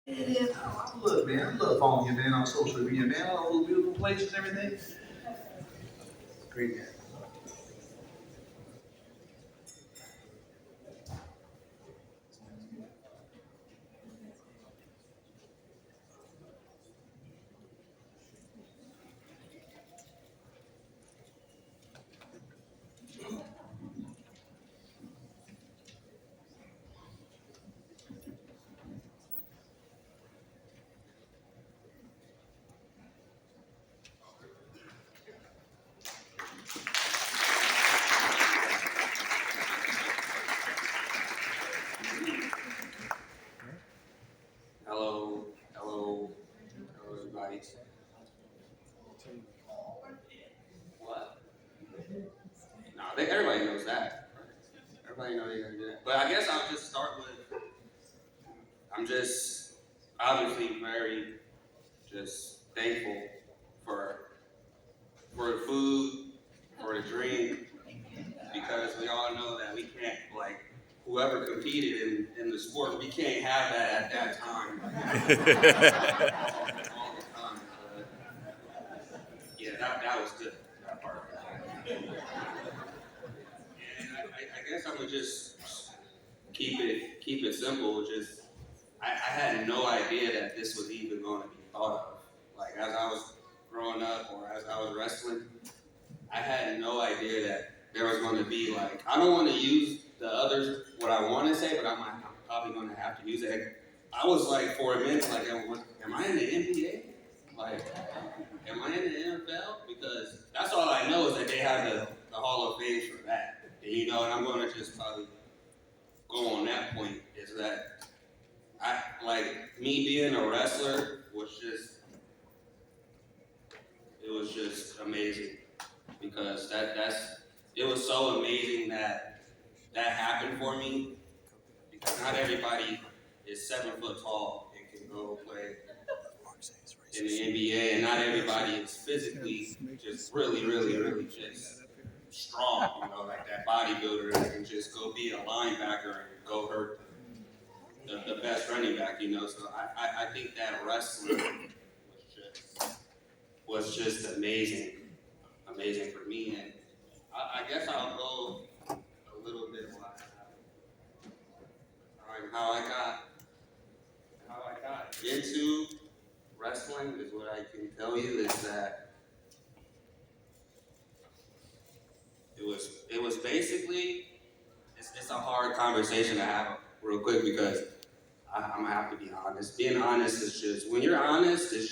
Yeah, look, man, I love following you, man, on social media, man. All those beautiful places and everything. Great, man. Hello, hello, hello, everybody. What? No, everybody knows that. Everybody knows you gotta do that. But I guess I'll just start with. I'm just obviously very just thankful for the food, for the drink, because we all know that we can't like whoever competed in the sport, we can't have that at that time. All the time. But yeah, that was good. That part. And I guess I'm gonna just keep it simple. Just I had no idea that this was even going to be thought of. Like as I was growing up or as I was wrestling, I had no idea that there was going to be like I don't want to use the others what I want to say, but I'm probably going to have to use it. I was like for a minute like, am I in the NBA? Like, am I in the NFL? Because that's all I know is that they have the Hall of Fame for that. And and I'm going to just probably go on that point is that I like me being a wrestler was just amazing because that's it was so amazing that that happened for me because not everybody is 7 foot tall and can go play in the NBA and not everybody is physically just really just strong, like that bodybuilder that can just go be a linebacker and go hurt the best running back, So I think that wrestling was just amazing for me. And I guess I'll go a little bit how I got into wrestling is what I can tell you is that it was basically it's a hard conversation to have real quick because I'm gonna have to be honest. Being honest is just when you're honest, it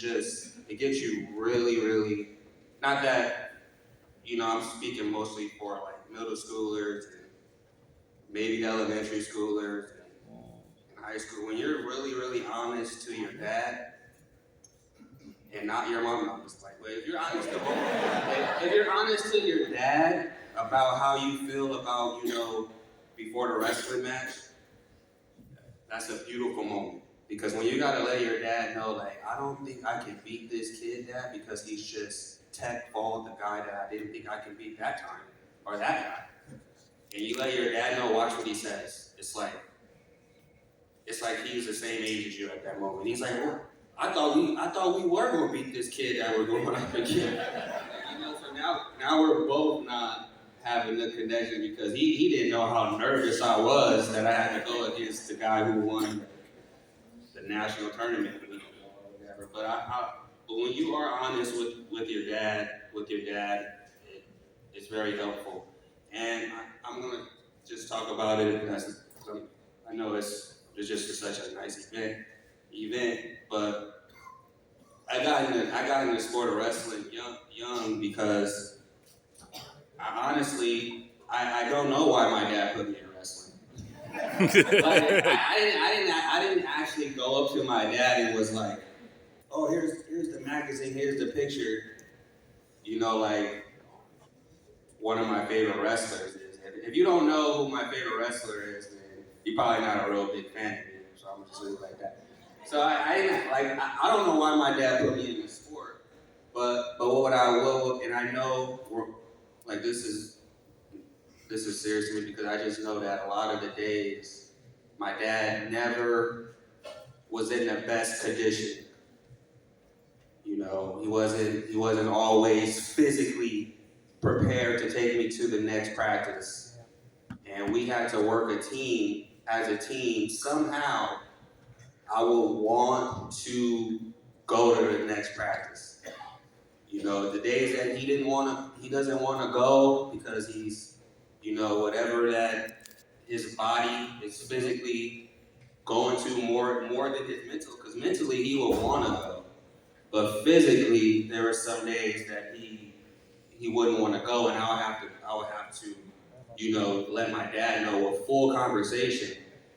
gets you really not that I'm speaking mostly for like middle schoolers and maybe elementary schoolers and high school. When you're really honest to your dad and not your mom, I'm just like, wait, if you're honest to your dad about how you feel about before the wrestling match, that's a beautiful moment. Because when you gotta let your dad know, like, I don't think I can beat this kid, Dad, because he's just tech fault the guy that I didn't think I could beat that time, or that guy. And you let your dad know, watch what he says. It's like he's the same age as you at that moment. He's like, well, I thought we were gonna beat this kid that we're going up against. So now we're both not having the connection because he didn't know how nervous I was that I had to go against the guy who won the national tournament or whatever. But when you are honest with your dad, it's very helpful. And I'm gonna just talk about it as I know it's just such a nice event, but I got into the sport of wrestling young because I don't know why my dad put me in wrestling. Like, I didn't actually go up to my dad and was like, oh, here's the magazine, here's the picture. Like one of my favorite wrestlers is. If you don't know who my favorite wrestler is, then you're probably not a real big fan of me. So I'm just leave it like that. So I didn't like I don't know why my dad put me in the sport, but what I will and I know like this is serious to me because I just know that a lot of the days my dad never was in the best condition. You know, he wasn't always physically prepared to take me to the next practice. And we had to work as a team. Somehow, I would want to go to the next practice. You know, the days that he doesn't want to go because he's, you know, whatever that his body is physically going to more than his mental, because mentally he will want to go. But physically, there were some days that he wouldn't want to go, and I would have to, you know, let my dad know a full conversation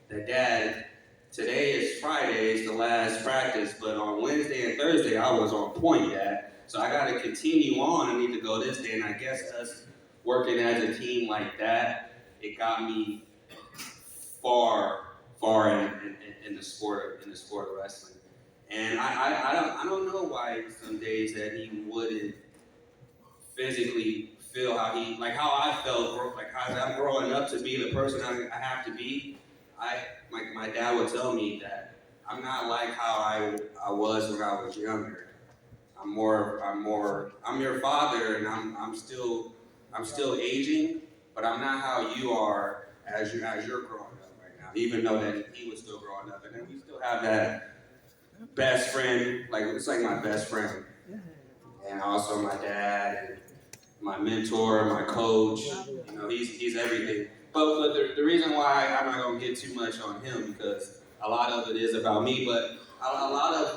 that Dad, today is Friday, it's the last practice, but on Wednesday and Thursday I was on point, Dad. So I got to continue on. I need to go this day, and I guess us working as a team like that, it got me far in the sport of wrestling. And I don't know why some days that he wouldn't physically feel how I felt, like how I'm growing up to be the person I have to be. My dad would tell me that I'm not like how I was when I was younger. I'm your father, and I'm still aging, but I'm not how you are as you're growing up right now. Even though that he was still growing up, and then we still have that best friend, like it's like my best friend, and also my dad and my mentor, my coach. You know, he's everything. But the reason why I'm not gonna get too much on him, because a lot of it is about me, but a lot of